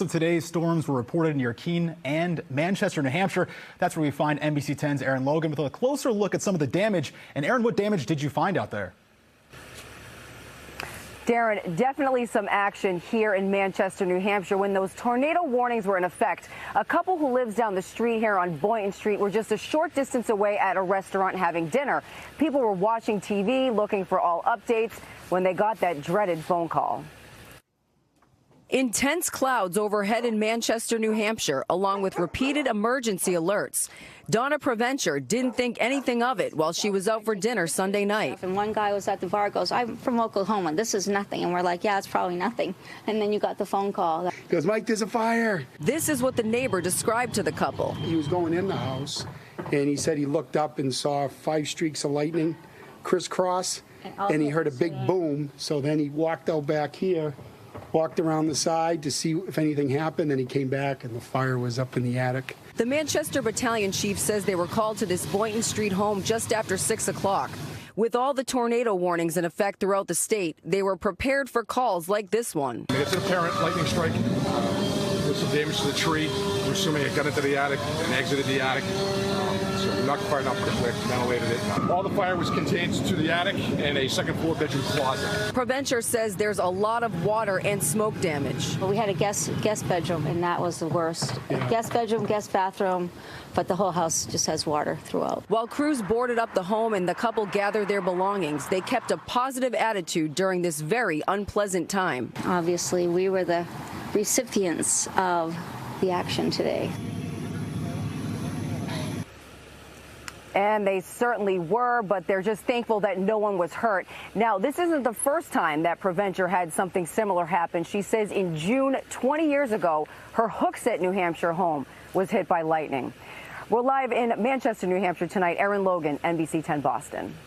Of today's storms were reported near Keene and Manchester, New Hampshire. That's where we find NBC 10's Aaron Logan with a closer look at some of the damage. And Aaron, what damage did you find out there? Darren, definitely some action here in Manchester, New Hampshire when those tornado warnings were in effect. A couple who lives down the street here on Boynton Street were just a short distance away at a restaurant having dinner. People were watching TV, looking for all updates when they got that dreaded phone call. Intense clouds overhead in Manchester, New Hampshire, along with repeated emergency alerts. Donna Preventure didn't think anything of it while she was out for dinner Sunday night. And one guy was at the bar, goes, "I'm from Oklahoma, this is nothing." And we're like, "Yeah, it's probably nothing." And then you got the phone call. He goes, "Mike, there's a fire." This is what the neighbor described to the couple. He was going in the house, and he said he looked up and saw 5 streaks of lightning crisscross, and he heard a big boom. So then he walked out back here, walked around the side to see if anything happened, then he came back and the fire was up in the attic. The Manchester Battalion chief says they were called to this Boynton Street home just after 6 o'clock. With all the tornado warnings in effect throughout the state, they were prepared for calls like this one. It's an apparent lightning strike. There's some damage to the tree. We're assuming it got into the attic and exited the attic. So we knocked the fire out quickly, ventilated it. All the fire was contained to the attic and a second-floor bedroom closet. Preventure says there's a lot of water and smoke damage. We had a guest bedroom, and that was the worst. Yeah. Guest bedroom, guest bathroom, but the whole house just has water throughout. While crews boarded up the home and the couple gathered their belongings, they kept a positive attitude during this very unpleasant time. Obviously, we were the recipients of the action today. And they certainly were, but they're just thankful that no one was hurt. Now, this isn't the first time that Preventure had something similar happen. She says in June 20 years ago, her Hooksett, New Hampshire home was hit by lightning. We're live in Manchester, New Hampshire tonight. Aaron Logan, NBC 10 Boston.